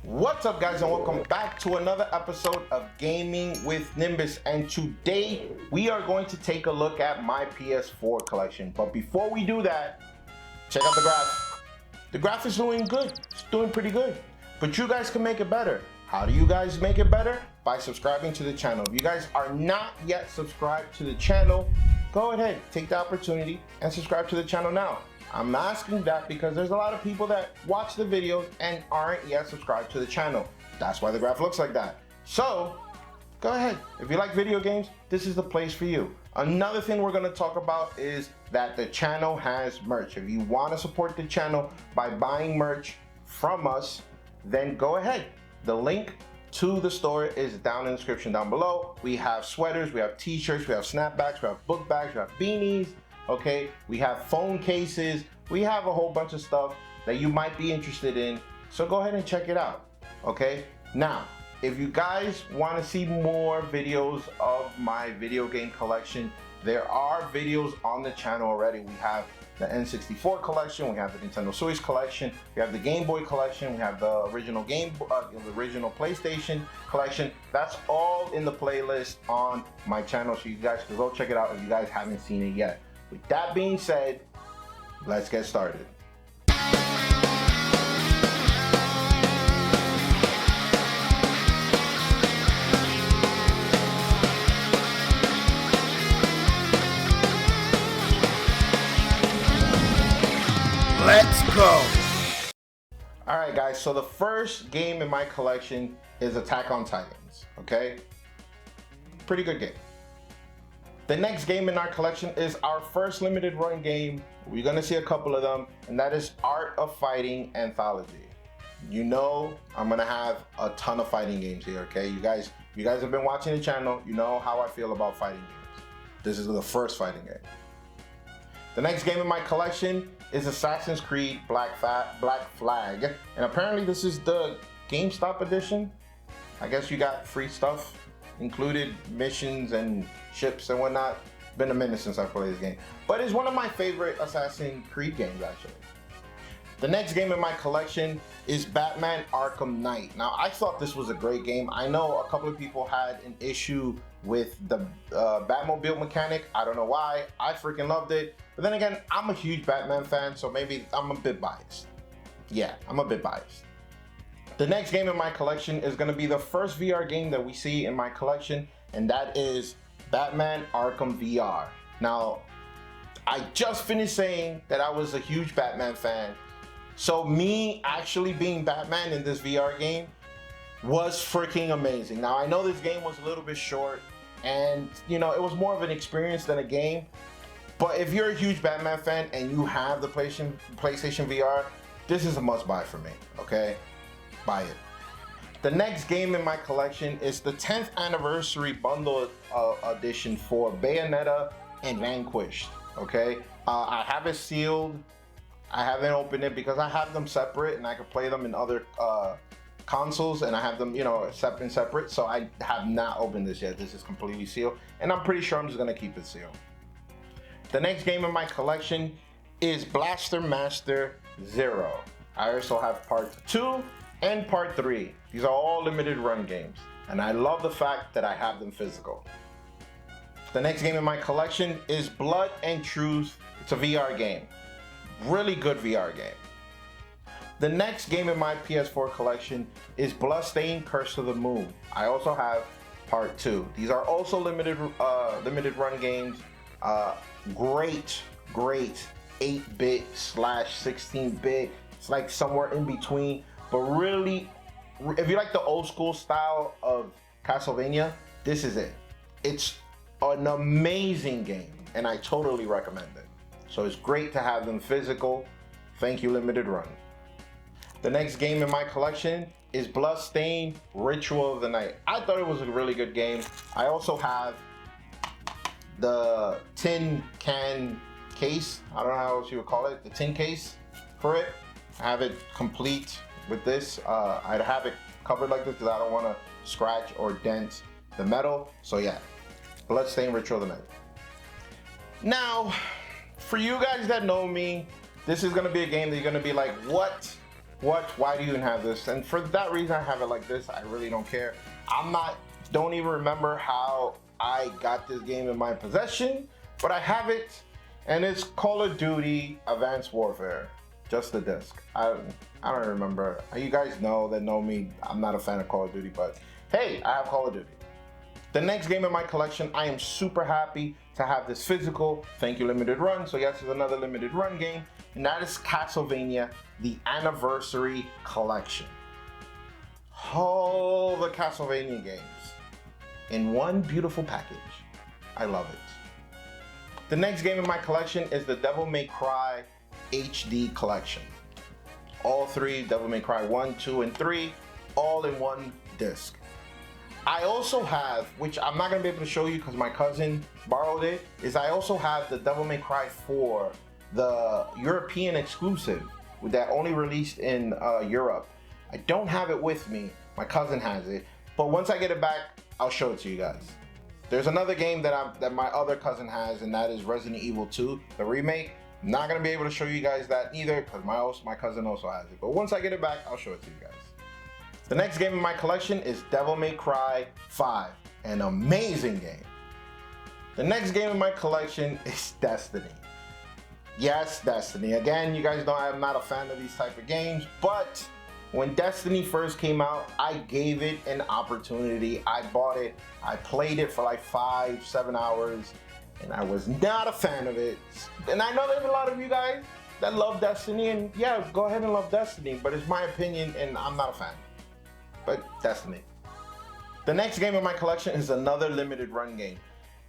What's up, guys, and welcome back to another episode of Gaming with Nimbus. And today we are going to take a look at my PS4 collection. But before we do that, check out the graph. The graph is doing good. It's doing pretty good. But you guys can make it better. How do you guys make it better? By subscribing to the channel. If you guys are not yet subscribed to the channel, go ahead, take the opportunity and subscribe to the channel now. I'm asking that because there's a lot of people that watch the videos and aren't yet subscribed to the channel. That's why the graph looks like that. So go ahead. If you like video games, this is the place for you. Another thing we're going to talk about is that the channel has merch. If you want to support the channel by buying merch from us, then go ahead. The link to the store is down in the description down below. We have sweaters, we have t-shirts, we have snapbacks, we have book bags, we have beanies. Okay, we have phone cases, we have a whole bunch of stuff that you might be interested in, so go ahead and check it out. Okay, now if you guys want to see more videos of my video game collection, there are videos on the channel already. We have the N64 collection, we have the Nintendo Switch collection, we have the Game Boy collection, we have the original the original PlayStation collection. That's all in the playlist on my channel, so you guys can go check it out if you guys haven't seen it yet. With that being said, let's get started. Let's go. All right, guys, so the first game in my collection is Attack on Titans, okay? Pretty good game. The next game in our collection is our first limited run game. We're gonna see a couple of them, and that is Art of Fighting Anthology. You know I'm gonna have a ton of fighting games here, okay? You guys have been watching the channel, you know how I feel about fighting games. This is the first fighting game. The next game in my collection is Assassin's Creed Black Flag, and apparently this is the GameStop edition. I guess you got free stuff included, missions and ships and whatnot. Been a minute since I played this game, but it's one of my favorite Assassin's Creed games, actually. The next game in my collection is Batman Arkham Knight. Now, I thought this was a great game. I know a couple of people had an issue with the Batmobile mechanic. I don't know why. I freaking loved it. But then again, I'm a huge Batman fan, so maybe I'm a bit biased. Yeah, I'm a bit biased. The next game in my collection is going to be the first VR game that we see in my collection, and that is Batman Arkham VR. Now, I just finished saying that I was a huge Batman fan, so me actually being Batman in this VR game was freaking amazing. Now, I know this game was a little bit short, and you know, it was more of an experience than a game, but if you're a huge Batman fan and you have the PlayStation VR, this is a must buy for me, okay? Buy it. The next game in my collection is the 10th anniversary bundle edition for Bayonetta and Vanquished, okay? I have it sealed. I haven't opened it because I have them separate and I can play them in other consoles, and I have them, you know, separate. So I have not opened this yet. This is completely sealed, and I'm pretty sure I'm just gonna keep it sealed. The next game in my collection is Blaster Master Zero. I also have part 2 and part 3. These are all limited run games, and I love the fact that I have them physical. The next game in my collection is Blood and Truth. It's a VR game. Really good VR game. The next game in my PS4 collection is Bloodstained Curse of the Moon. I also have part 2. These are also limited run games. Great 8-bit / 16-bit. It's like somewhere in between, but really, if you like the old school style of Castlevania, this is it. It's an amazing game, and I totally recommend it. So it's great to have them physical. Thank you, limited run. The next game in my collection is Bloodstained Ritual of the Night. I thought it was a really good game. I also have the tin can case. I don't know how else you would call it. The tin case for it. I have it complete with this. I'd have it covered like this because I don't want to scratch or dent the metal. So yeah, Bloodstained Ritual of the Night. Now, for you guys that know me, this is gonna be a game that you're gonna be like, what what? Why do you even have this? And for that reason, I have it like this. I really don't care. Don't even remember how I got this game in my possession, but I have it, and it's Call of Duty Advanced Warfare. Just the disc. I don't remember. You guys know me, I'm not a fan of Call of Duty, but hey, I have Call of Duty. The next game in my collection, I am super happy to have this physical. Thank you, Limited Run. So yes, it's another Limited Run game, and that is Castlevania, the Anniversary Collection. All the Castlevania games in one beautiful package. I love it. The next game in my collection is the Devil May Cry HD Collection. All three, Devil May Cry 1, 2, and 3, all in one disc. I also have, which I'm not going to be able to show you because my cousin borrowed it, is I also have the Devil May Cry 4, the European exclusive that only released in Europe. I don't have it with me. My cousin has it. But once I get it back, I'll show it to you guys. There's another game that my other cousin has, and that is Resident Evil 2, the remake. I'm not going to be able to show you guys that either because my cousin also has it. But once I get it back, I'll show it to you guys. The next game in my collection is Devil May Cry 5, an amazing game. The next game in my collection is Destiny. Yes, Destiny. Again, you guys know I'm not a fan of these type of games, but when Destiny first came out, I gave it an opportunity. I bought it, I played it for like 5-7 hours, and I was not a fan of it. And I know there's a lot of you guys that love Destiny, and yeah, go ahead and love Destiny, but it's my opinion, and I'm not a fan. But Destiny. The next game in my collection is another limited run game.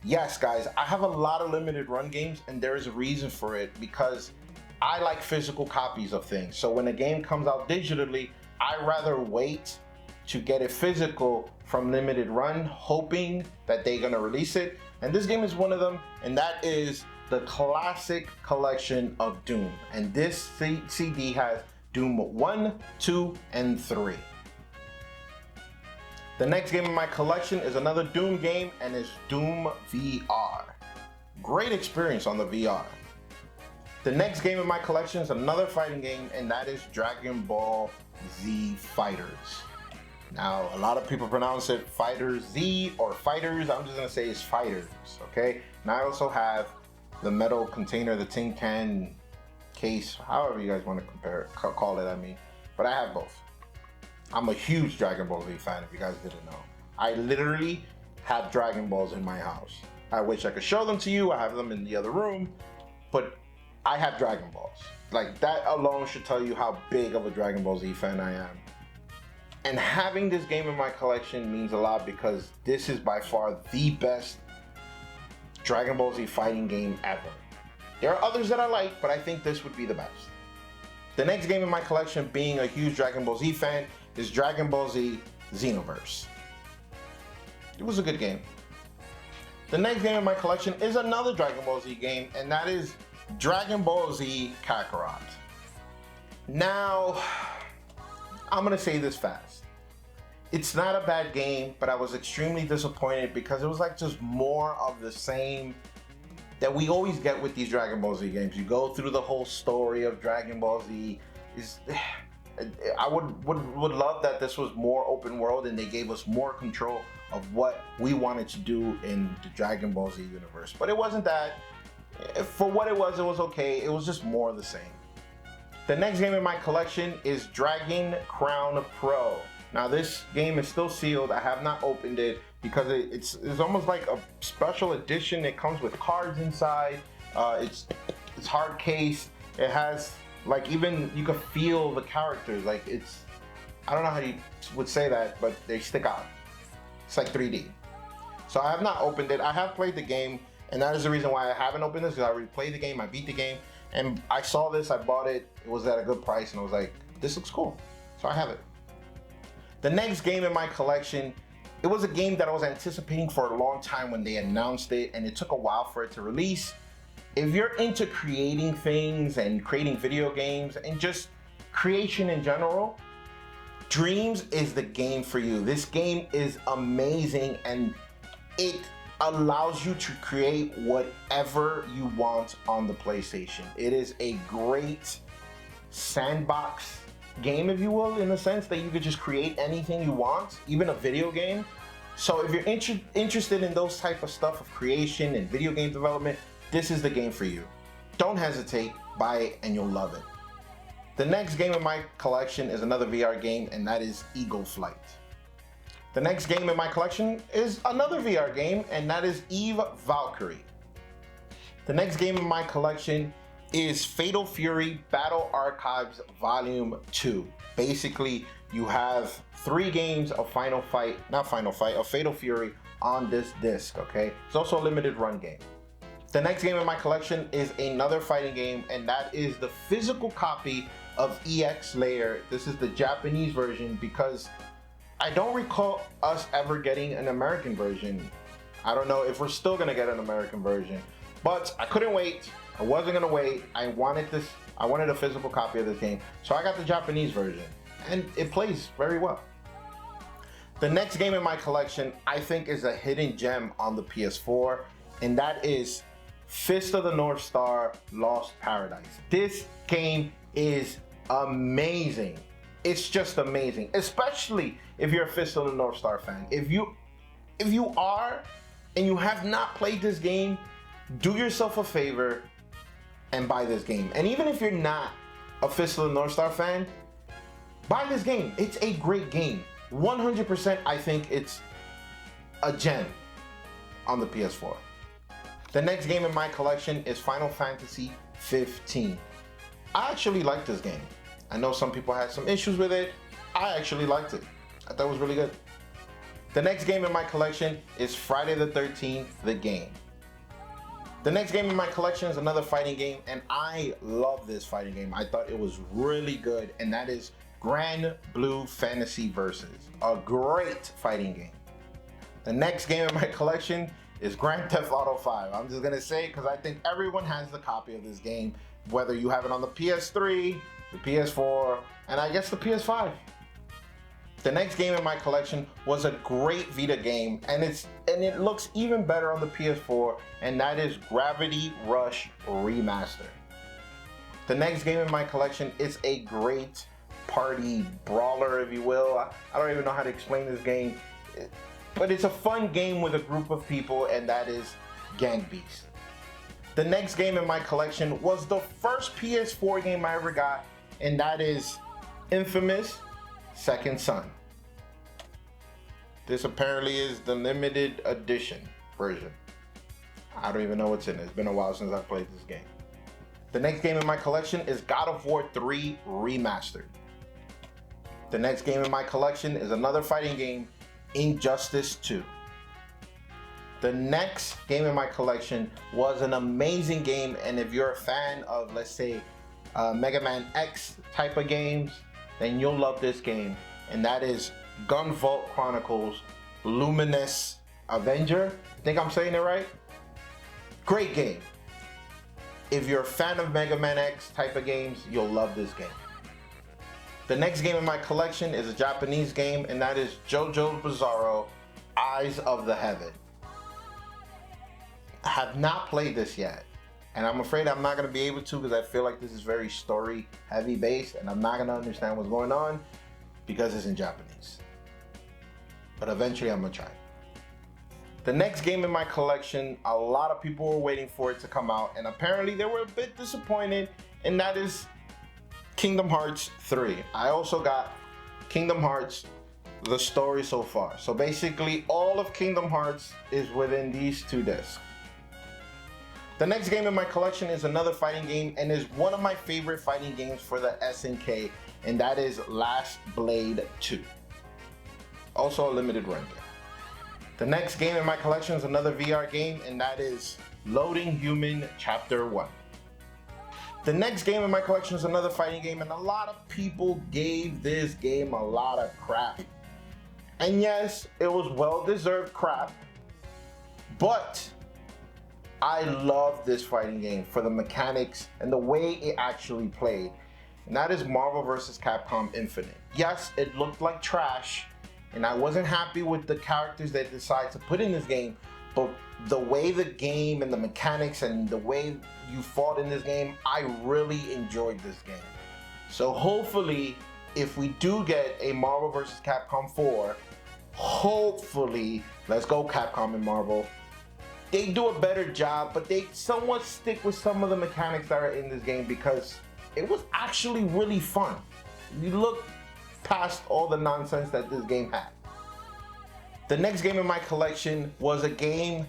Yes, guys, I have a lot of limited run games, and there is a reason for it, because I like physical copies of things. So when a game comes out digitally, I rather wait to get it physical from limited run, hoping that they're gonna release it. And this game is one of them, and that is the classic collection of Doom. And this CD has Doom 1, 2, and 3. The next game in my collection is another Doom game, and it's Doom VR. Great experience on the VR. The next game in my collection is another fighting game, and that is Dragon Ball Z Fighters. Now, a lot of people pronounce it Fighters Z or Fighters. I'm just gonna say it's Fighters, okay? And I also have the metal container, the tin can case, however you guys want to call it, I mean. But I have both. I'm a huge Dragon Ball Z fan, if you guys didn't know. I literally have Dragon Balls in my house. I wish I could show them to you. I have them in the other room, but I have Dragon Balls. Like, that alone should tell you how big of a Dragon Ball Z fan I am. And having this game in my collection means a lot, because this is by far the best Dragon Ball Z fighting game ever. There are others that I like, but I think this would be the best. The next game in my collection, being a huge Dragon Ball Z fan, is Dragon Ball Z Xenoverse. It was a good game. The next game in my collection is another Dragon Ball Z game, and that is Dragon Ball Z Kakarot. Now, I'm gonna say this fast. It's not a bad game, but I was extremely disappointed because it was like just more of the same that we always get with these Dragon Ball Z games. You go through the whole story of Dragon Ball Z. I would love that this was more open world and they gave us more control of what we wanted to do in the Dragon Ball Z universe. But it wasn't that. For what it was okay. It was just more of the same. The next game in my collection is Dragon Crown Pro. Now this game is still sealed. I have not opened it because it's almost like a special edition. It comes with cards inside. It's hard cased. It has, like, even you can feel the characters. Like, it's, I don't know how you would say that, but they stick out. It's like 3D. So I have not opened it. I have played the game, and that is the reason why I haven't opened this, because I already played the game, I beat the game, and I saw this, I bought it, it was at a good price, and I was like, this looks cool. So I have it. The next game in my collection, it was a game that I was anticipating for a long time when they announced it, and it took a while for it to release. If you're into creating things and creating video games and just creation in general, Dreams is the game for you. This game is amazing, and it allows you to create whatever you want on the PlayStation. It is a great sandbox game, if you will, in the sense that you could just create anything you want, even a video game. So if you're interested in those type of stuff of creation and video game development, this is the game for you. Don't hesitate, buy it and you'll love it. The next game in my collection is another VR game, and that is Eagle Flight. The next game in my collection is another VR game, and that is Eve Valkyrie. The next game in my collection is Fatal Fury Battle Archives Volume 2. Basically, you have 3 games of of Fatal Fury on this disc, okay? It's also a limited run game. The next game in my collection is another fighting game, and that is the physical copy of EX Layer. This is the Japanese version because I don't recall us ever getting an American version. I don't know if we're still gonna get an American version, but I couldn't wait. I wasn't gonna wait. I wanted a physical copy of this game, so I got the Japanese version, and it plays very well. The next game in my collection, I think, is a hidden gem on the PS4, and that is Fist of the North Star Lost Paradise. This game is amazing. It's just amazing, especially if you're a Fist of the North Star fan. If you are and you have not played this game, do yourself a favor and buy this game. And even if you're not a Fist of the North Star fan, buy this game. It's a great game. 100%, I think it's a gem on the PS4. The next game in my collection is Final Fantasy 15. I actually like this game. I know some people had some issues with it. I actually liked it. I thought it was really good. The next game in my collection is Friday the 13th, the game. The next game in my collection is another fighting game, and I love this fighting game. I thought it was really good, and that is Grand Blue Fantasy Versus, a great fighting game. The next game in my collection is Grand Theft Auto 5. I'm just gonna say it because I think everyone has the copy of this game, whether you have it on the PS3, the PS4, and I guess the PS5. The next game in my collection was a great Vita game, and it looks even better on the PS4, and that is Gravity Rush Remaster. The next game in my collection is a great party brawler, if you will. I don't even know how to explain this game, but it's a fun game with a group of people, and that is Gang Beast. The next game in my collection was the first PS4 game I ever got, and that is Infamous Second Son. This apparently is the limited edition version. I don't even know what's in it. It's been a while since I played this game. The next game in my collection is God of War 3 Remastered. The next game in my collection is another fighting game, Injustice 2. The next game in my collection was an amazing game, and if you're a fan of, let's say, Mega Man X type of games, then you'll love this game, and that is Gunvolt Chronicles Luminous Avenger. I think I'm saying it right. Great game. If you're a fan of Mega Man X type of games, you'll love this game. The next game in my collection is a Japanese game, and that is JoJo's Bizarro Eyes of the Heaven. I have not played this yet, and I'm afraid I'm not going to be able to because I feel like this is very story heavy based, and I'm not going to understand what's going on because it's in Japanese. But eventually I'm going to try it. The next game in my collection, a lot of people were waiting for it to come out, and apparently they were a bit disappointed, and that is Kingdom Hearts 3. I also got Kingdom Hearts, the story so far. So basically all of Kingdom Hearts is within these 2 discs. The next game in my collection is another fighting game, and is one of my favorite fighting games for the SNK, and that is Last Blade 2. Also a limited run game. The next game in my collection is another VR game, and that is Loading Human Chapter 1. The next game in my collection is another fighting game, and a lot of people gave this game a lot of crap. And yes, it was well-deserved crap, but I love this fighting game for the mechanics and the way it actually played. And that is Marvel vs. Capcom Infinite. Yes, it looked like trash, and I wasn't happy with the characters they decided to put in this game, but the way the game and the mechanics and the way you fought in this game, I really enjoyed this game. So hopefully if we do get a Marvel vs. Capcom 4, hopefully, let's go Capcom and Marvel, they do a better job, but they somewhat stick with some of the mechanics that are in this game because it was actually really fun. You look past all the nonsense that this game had. The next game in my collection was a game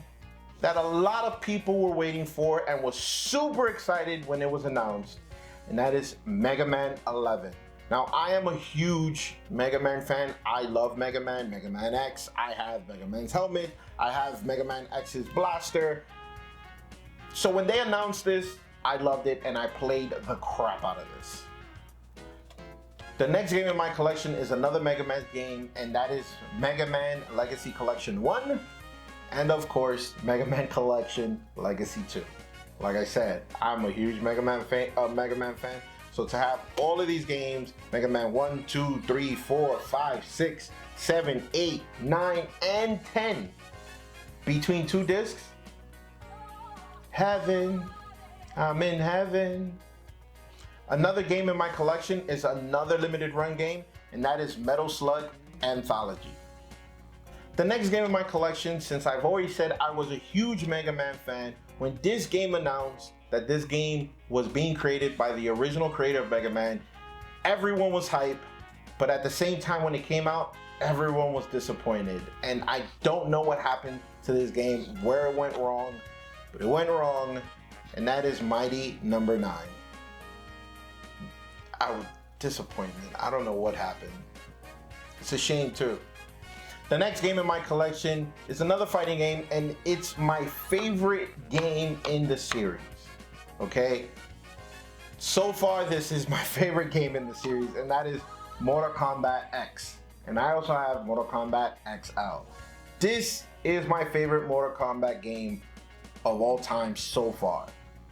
that a lot of people were waiting for and was super excited when it was announced, and that is Mega Man 11. Now, I am a huge Mega Man fan. I love Mega Man, Mega Man X. I have Mega Man's helmet. I have Mega Man X's blaster. So when they announced this, I loved it and I played the crap out of this. The next game in my collection is another Mega Man game, and that is Mega Man Legacy Collection 1, and of course, Mega Man Collection Legacy 2. Like I said, I'm a huge Mega Man fan. So to have all of these games, Mega Man 1, 2, 3, 4, 5, 6, 7, 8, 9, and 10, between 2 discs, heaven, I'm in heaven. Another game in my collection is another limited run game, and that is Metal Slug Anthology. The next game in my collection, since I've already said I was a huge Mega Man fan, when this game announced that this game was being created by the original creator of Mega Man, everyone was hyped, but at the same time when it came out, everyone was disappointed. And I don't know what happened to this game, where it went wrong, but it went wrong, and that is Mighty Number 9. I was disappointed. I don't know what happened. It's a shame too. The next game in my collection is another fighting game, and it's my favorite game in the series. Okay? So far, this is my favorite game in the series, and that is Mortal Kombat X. And I also have Mortal Kombat XL. This is my favorite Mortal Kombat game of all time so far.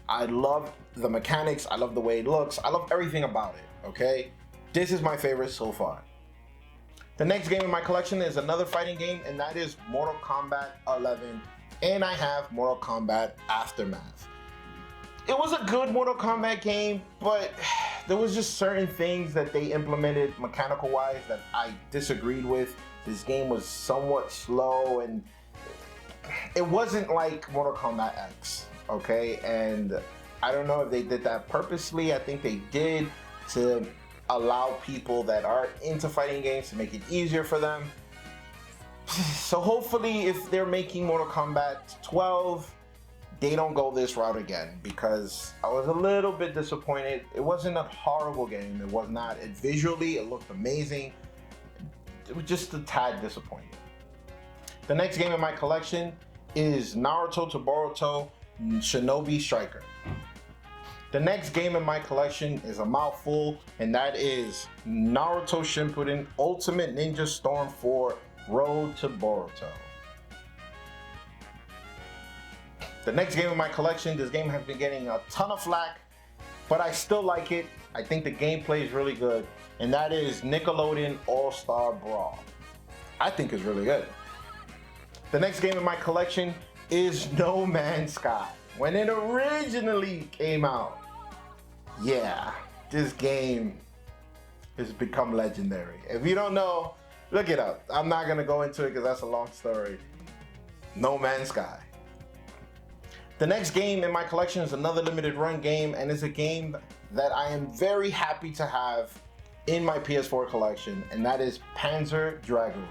I love the mechanics, I love the way it looks, I love everything about it, okay? This is my favorite so far. The next game in my collection is another fighting game, and that is Mortal Kombat 11, and I have Mortal Kombat Aftermath. It was a good Mortal Kombat game, but there was just certain things that they implemented mechanical-wise that I disagreed with. This game was somewhat slow, and it wasn't like Mortal Kombat X, okay? And I don't know if they did that purposely. I think they did to allow people that are into fighting games to make it easier for them. So hopefully if they're making Mortal Kombat 12, they don't go this route again, because I was a little bit disappointed. It wasn't a horrible game. It was not. Visually, it looked amazing. It was just a tad disappointing. The next game in my collection is Naruto to Boruto Shinobi Striker. The next game in my collection is a mouthful, and that is Naruto Shippuden Ultimate Ninja Storm 4 Road to Boruto. The next game in my collection, this game has been getting a ton of flack, but I still like it. I think the gameplay is really good, and that is Nickelodeon All-Star Brawl. I think it's really good. The next game in my collection is No Man's Sky. When it originally came out, yeah, this game has become legendary. If you don't know, look it up. I'm not gonna go into it because that's a long story. No Man's Sky. The next game in my collection is another limited run game, and it's a game that I am very happy to have in my PS4 collection, and that is Panzer Dragoon.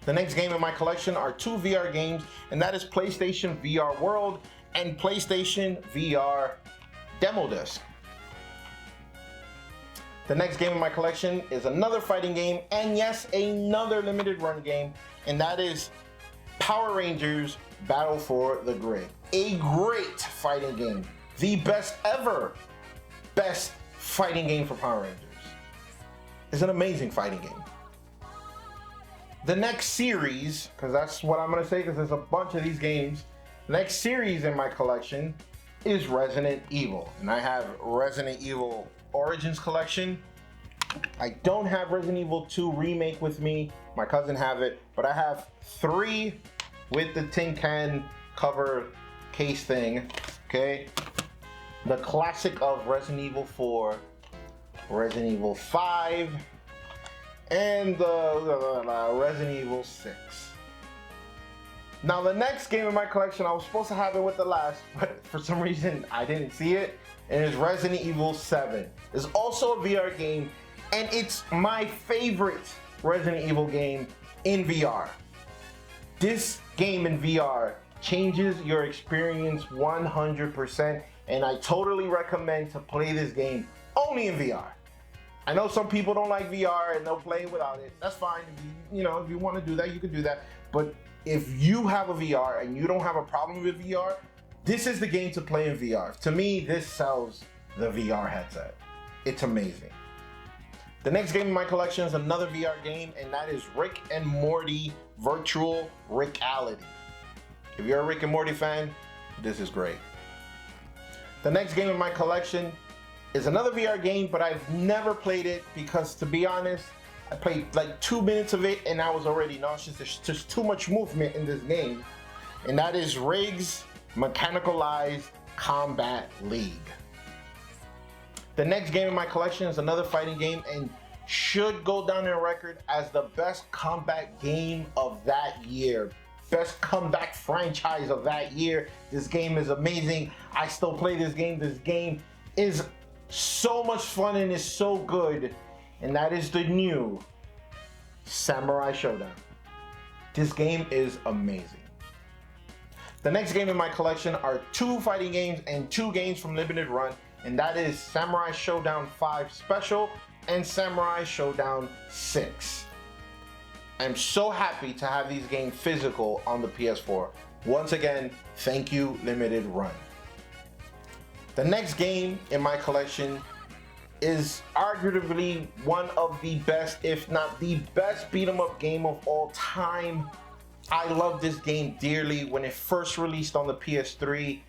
The next game in my collection are 2 VR games, and that is PlayStation VR World and PlayStation VR Demo Disc. The next game in my collection is another fighting game, and yes, another limited run game, and that is Power Rangers Battle for the Grid. A great fighting game. The best ever best fighting game for Power Rangers. It's an amazing fighting game. The next series, because that's what I'm going to say, because there's a bunch of these games. The next series in my collection is Resident Evil. And I have Resident Evil Origins Collection. I don't have Resident Evil 2 Remake with me. My cousin have it. But I have 3 with the tin can cover case thing. Okay. The classic of Resident Evil 4. Resident Evil 5, and the Resident Evil 6. Now the next game in my collection, I was supposed to have it with the last, but for some reason I didn't see it, and it's Resident Evil 7. It's also a VR game, and it's my favorite Resident Evil game in VR. This game in VR changes your experience 100%, and I totally recommend to play this game only in VR. I know some people don't like VR and they'll play it without it. That's fine. If you want to do that, you can do that. But if you have a VR and you don't have a problem with VR, this is the game to play in VR. To me, this sells the VR headset. It's amazing. The next game in my collection is another VR game, and that is Rick and Morty Virtual Reality. If you're a Rick and Morty fan, this is great. The next game in my collection is another VR game, but I've never played it because, to be honest, I played like 2 minutes of it and I was already nauseous. There's just too much movement in this game, and that is Riggs Mechanicalized Combat League. The next game in my collection is another fighting game and should go down in record as the best combat game of that year. Best comeback franchise of that year. This game is amazing. I still play this game. This game is so much fun and is so good. And that is the new Samurai Showdown. This game is amazing. The next game in my collection are 2 fighting games and 2 games from Limited Run, and that is Samurai Showdown 5 Special and Samurai Showdown 6. I'm so happy to have these games physical on the PS4. Once again, thank you, Limited Run. The next game in my collection is arguably one of the best, if not the best, beat 'em up game of all time. I love this game dearly. When it first released on the PS3,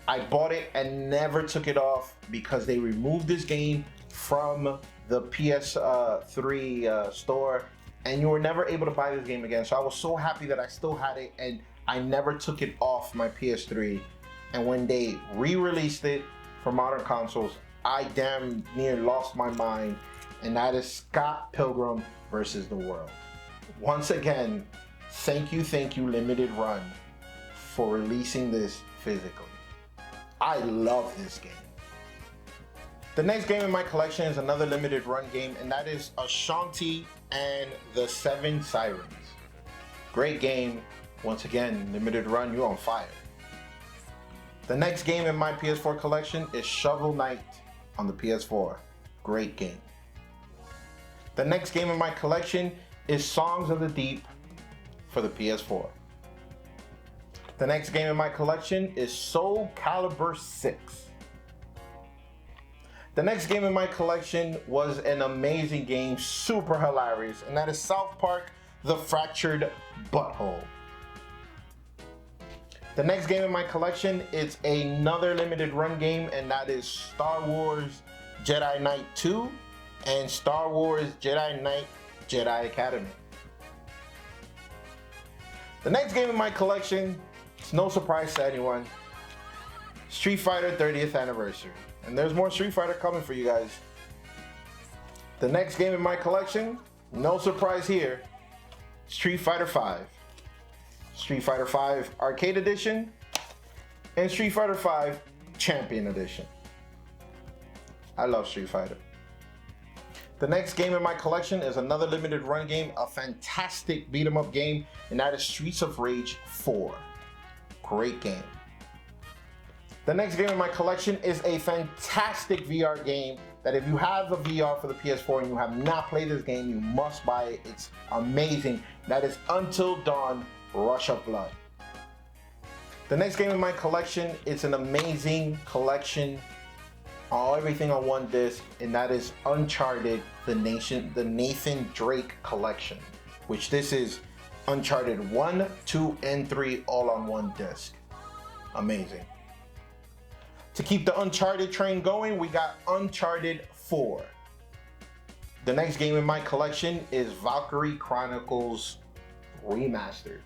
I bought it and never took it off because they removed this game from the PS3 store, and you were never able to buy this game again. So I was so happy that I still had it and I never took it off my PS3. And when they re-released it for modern consoles, I damn near lost my mind, and that is Scott Pilgrim versus the World. Once again, thank you, Limited Run, for releasing this physically. I love this game. The next game in my collection is another Limited Run game, and that is Ashanti and the 7 Sirens. Great game. Once again, Limited Run, you're on fire. The next game in my PS4 collection is Shovel Knight on the PS4. Great game. The next game in my collection is Songs of the Deep for the PS4. The next game in my collection is Soul Calibur 6. The next game in my collection was an amazing game, super hilarious, and that is South Park: The Fractured Butthole. The next game in my collection is another Limited Run game, and that is Star Wars Jedi Knight 2 and Star Wars Jedi Knight Jedi Academy. The next game in my collection, it's no surprise to anyone, Street Fighter 30th Anniversary. And there's more Street Fighter coming for you guys. The next game in my collection, no surprise here, Street Fighter 5. Street Fighter 5 Arcade Edition and Street Fighter 5 Champion Edition. I love Street Fighter. The next game in my collection is another Limited Run game, a fantastic beat 'em up game, and that is Streets of Rage 4. Great game. The next game in my collection is a fantastic VR game that if you have a VR for the PS4 and you have not played this game, you must buy it. It's amazing. That is Until Dawn Rush of Blood. The next game in my collection is an amazing collection, everything on one disc, and that is Uncharted, the Nathan Drake collection, which this is Uncharted 1, 2, and 3 all on one disc. Amazing. To keep the Uncharted train going, we got Uncharted 4. The next game in my collection is Valkyrie Chronicles Remastered.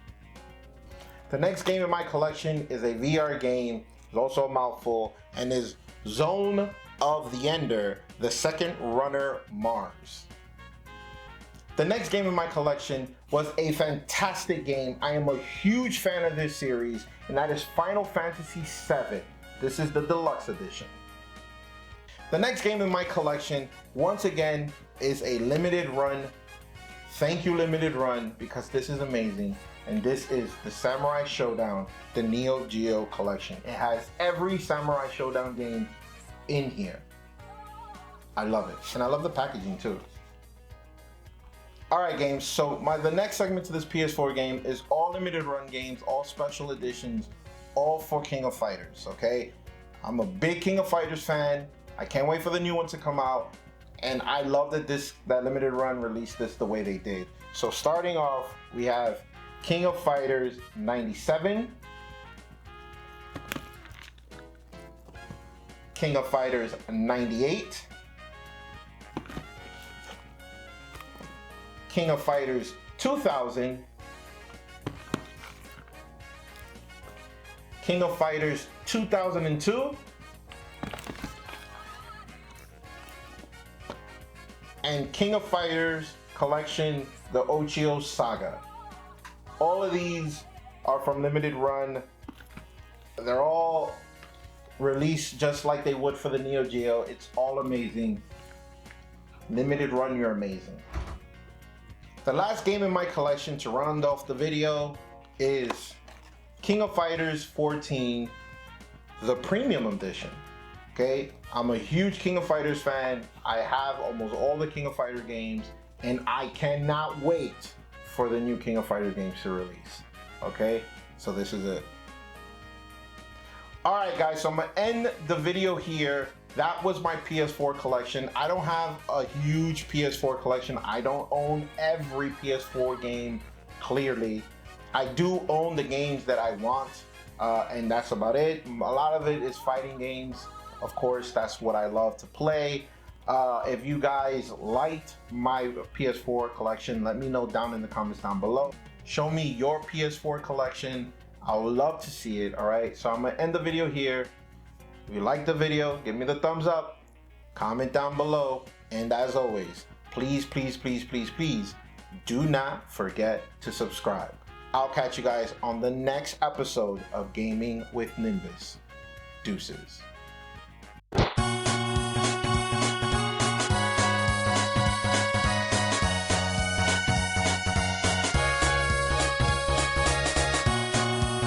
The next game in my collection is a VR game, it's also a mouthful, and is Zone of the Ender, the second runner Mars. The next game in my collection was a fantastic game. I am a huge fan of this series, and that is Final Fantasy VII. This is the deluxe edition. The next game in my collection, once again, is a limited run. Thank you, limited run, because this is amazing. And this is the Samurai Showdown, the Neo Geo collection. It has every Samurai Showdown game in here. I love it, and I love the packaging too. Alright games, so the next segment to this PS4 game is all limited run games, all special editions, all for King of Fighters, okay? I'm a big King of Fighters fan. I can't wait for the new one to come out, and I love that that limited run released this the way they did. So starting off, we have King of Fighters 97, King of Fighters 98, King of Fighters 2000, King of Fighters 2002, and King of Fighters Collection, the Ochio Saga. All of these are from limited run. They're all released just like they would for the Neo Geo. It's all amazing. Limited run, you're amazing. The last game in my collection to round off the video is King of Fighters 14, the premium edition. Okay, I'm a huge King of Fighters fan. I have almost all the King of Fighters games, and I cannot wait for the new King of Fighters games to release. Okay, so this is it. Alright guys, so I'm gonna end the video here. That was my PS4 collection. I don't have a huge PS4 collection. I don't own every PS4 game, clearly. I do own the games that I want, and that's about it. A lot of it is fighting games. Of course, that's what I love to play. If you guys liked my PS4 collection, let me know down in the comments down below. Show me your PS4 collection. I would love to see it, all right? So I'm gonna end the video here. If you like the video, give me the thumbs up, comment down below, and as always, please, please, please, please, please, do not forget to subscribe. I'll catch you guys on the next episode of Gaming with Nimbus. Deuces.